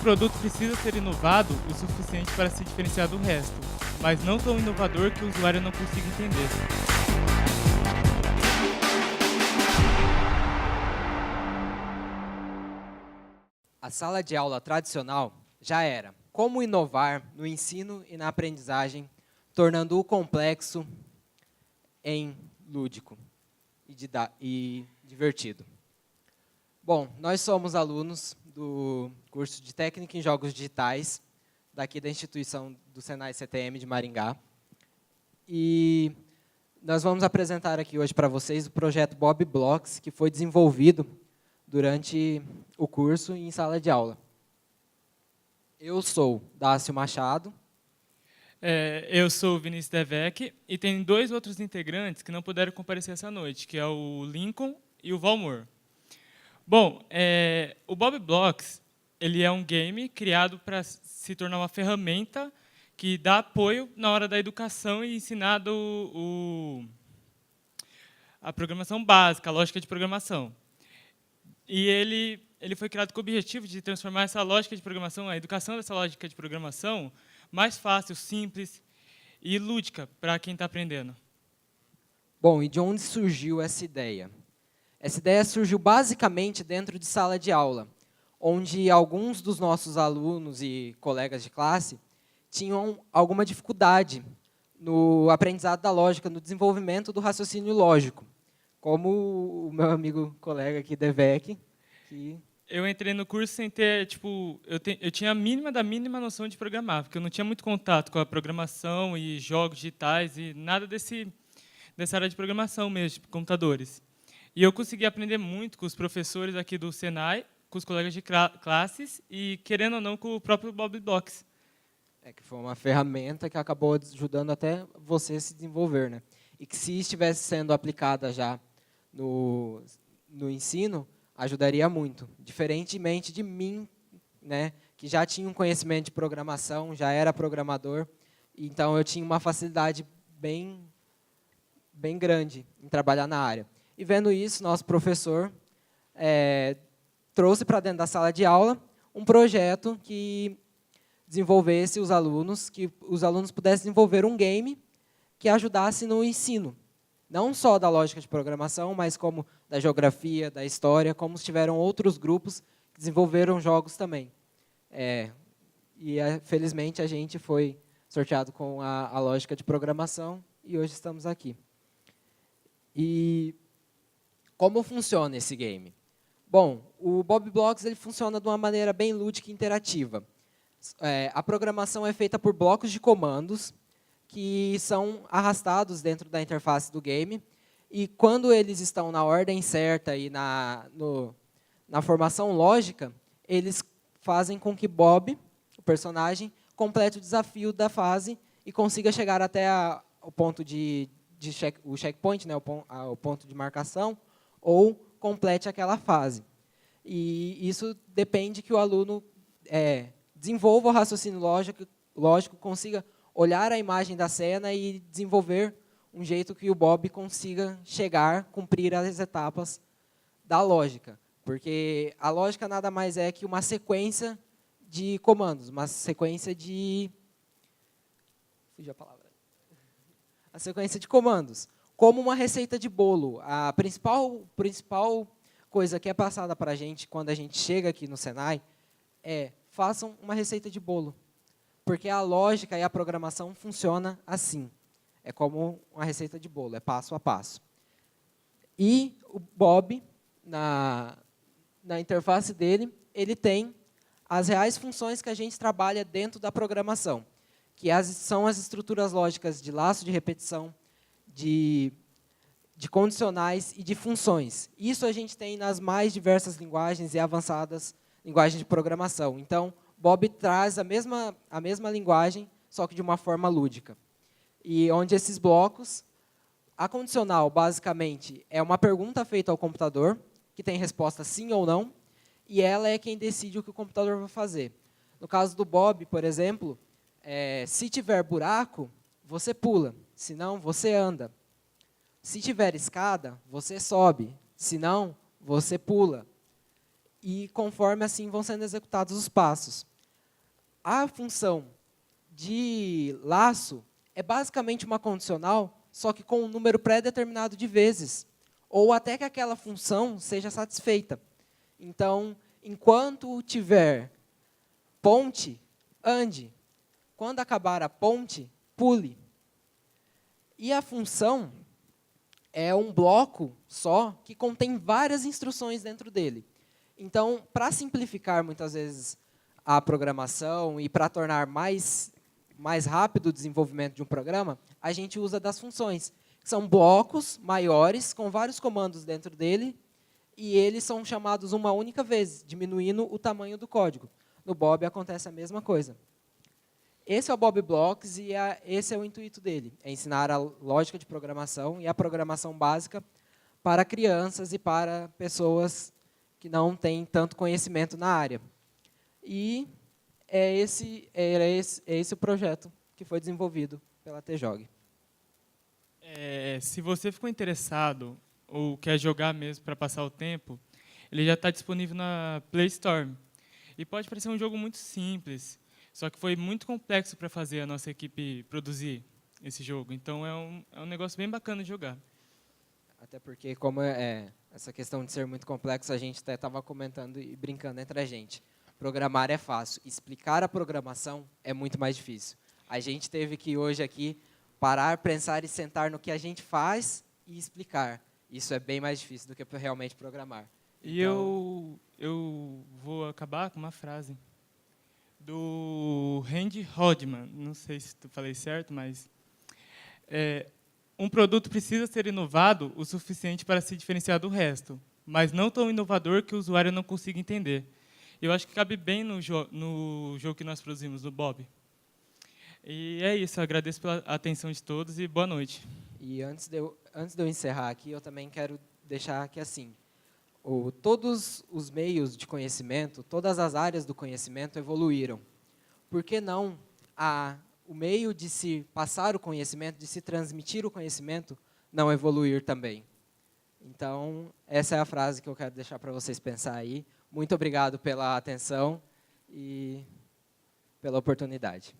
produto precisa ser inovado o suficiente para se diferenciar do resto, mas não tão inovador que o usuário não consiga entender. A sala de aula tradicional já era. Como inovar no ensino e na aprendizagem, tornando o complexo em lúdico e divertido. Bom, nós somos alunos do curso de Técnica em Jogos Digitais, daqui da instituição do Senai CTM de Maringá. E nós vamos apresentar aqui hoje para vocês o projeto Bob Blocks, que foi desenvolvido durante o curso em sala de aula. Eu sou Dácio Machado. Eu sou o Vinícius Devec e tem 2 outros integrantes que não puderam comparecer essa noite, que é o Lincoln e o Valmor. Bom, o Bob Blocks ele é um game criado para se tornar uma ferramenta que dá apoio na hora da educação e ensinar a programação básica, a lógica de programação. E ele foi criado com o objetivo de transformar essa lógica de programação, a educação dessa lógica de programação, mais fácil, simples e lúdica para quem está aprendendo. Bom, e de onde surgiu essa ideia? Essa ideia surgiu basicamente dentro de sala de aula, onde alguns dos nossos alunos e colegas de classe tinham alguma dificuldade no aprendizado da lógica, no desenvolvimento do raciocínio lógico, como o meu amigo colega aqui, Devec, que... Eu entrei no curso sem ter, eu tinha a mínima da mínima noção de programar, porque eu não tinha muito contato com a programação e jogos digitais e nada dessa área de programação mesmo, de computadores. E eu consegui aprender muito com os professores aqui do Senai, com os colegas de classes e, querendo ou não, com o próprio Bob Blocks. Que foi uma ferramenta que acabou ajudando até você a se desenvolver, né? E que, se estivesse sendo aplicada já no ensino, ajudaria muito. Diferentemente de mim, né, que já tinha um conhecimento de programação, já era programador, então eu tinha uma facilidade bem grande em trabalhar na área. E vendo isso, nosso professor trouxe para dentro da sala de aula um projeto que desenvolvesse que os alunos pudessem desenvolver um game que ajudasse no ensino. Não só da lógica de programação, mas como da geografia, da história, como tiveram outros grupos que desenvolveram jogos também. Felizmente, a gente foi sorteado com a lógica de programação e hoje estamos aqui. E como funciona esse game? Bom, o Bob Blocks ele funciona de uma maneira bem lúdica e interativa. A programação é feita por blocos de comandos que são arrastados dentro da interface do game, e quando eles estão na ordem certa e na formação lógica, eles fazem com que Bob, o personagem, complete o desafio da fase e consiga chegar até o ponto o checkpoint, né, o ponto de marcação, ou complete aquela fase. E isso depende que o aluno desenvolva o raciocínio lógico, consiga olhar a imagem da cena e desenvolver um jeito que o Bob consiga cumprir as etapas da lógica. Porque a lógica nada mais é que uma sequência de comandos, uma sequência de... Fugiu a palavra. A sequência de comandos, como uma receita de bolo. A principal coisa que é passada para a gente quando a gente chega aqui no Senai façam uma receita de bolo. Porque a lógica e a programação funciona assim. É como uma receita de bolo, é passo a passo. E o Bob, na interface dele, ele tem as reais funções que a gente trabalha dentro da programação, que são as estruturas lógicas de laço de repetição, de condicionais e de funções. Isso a gente tem nas mais diversas linguagens e avançadas linguagens de programação. Então, Bob traz a mesma linguagem, só que de uma forma lúdica. E onde esses blocos, a condicional, basicamente, é uma pergunta feita ao computador, que tem resposta sim ou não, e ela é quem decide o que o computador vai fazer. No caso do Bob, por exemplo, se tiver buraco, você pula, senão você anda. Se tiver escada, você sobe, senão você pula. E conforme assim vão sendo executados os passos. A função de laço é basicamente uma condicional, só que com um número pré-determinado de vezes, ou até que aquela função seja satisfeita. Então, enquanto tiver ponte, ande. Quando acabar a ponte, pule. E a função é um bloco só que contém várias instruções dentro dele. Então, para simplificar muitas vezes a programação e para tornar mais rápido o desenvolvimento de um programa, a gente usa das funções, que são blocos maiores com vários comandos dentro dele, e eles são chamados uma única vez, diminuindo o tamanho do código. No Bob acontece a mesma coisa. Esse é o Bob Blocks e esse é o intuito dele, é ensinar a lógica de programação e a programação básica para crianças e para pessoas que não têm tanto conhecimento na área. E é esse o projeto que foi desenvolvido pela TJOG. Se você ficou interessado ou quer jogar mesmo para passar o tempo, ele já está disponível na Play Store. E pode parecer um jogo muito simples, só que foi muito complexo para fazer a nossa equipe produzir esse jogo. Então, é um negócio bem bacana de jogar. Até porque, como essa questão de ser muito complexo, a gente até estava comentando e brincando entre a gente. Programar é fácil, explicar a programação é muito mais difícil. A gente teve que, hoje aqui, parar, pensar e sentar no que a gente faz e explicar. Isso é bem mais difícil do que realmente programar. E então, eu vou acabar com uma frase do Randy Rodman, não sei se eu falei certo, mas um produto precisa ser inovado o suficiente para se diferenciar do resto, mas não tão inovador que o usuário não consiga entender. Eu acho que cabe bem no jogo que nós produzimos, no Bob. E é isso, eu agradeço pela atenção de todos e boa noite. E antes de eu encerrar aqui, eu também quero deixar que assim, todos os meios de conhecimento, todas as áreas do conhecimento evoluíram. Por que não o meio de se passar o conhecimento, de se transmitir o conhecimento, não evoluir também? Então, essa é a frase que eu quero deixar para vocês pensar aí. Muito obrigado pela atenção e pela oportunidade.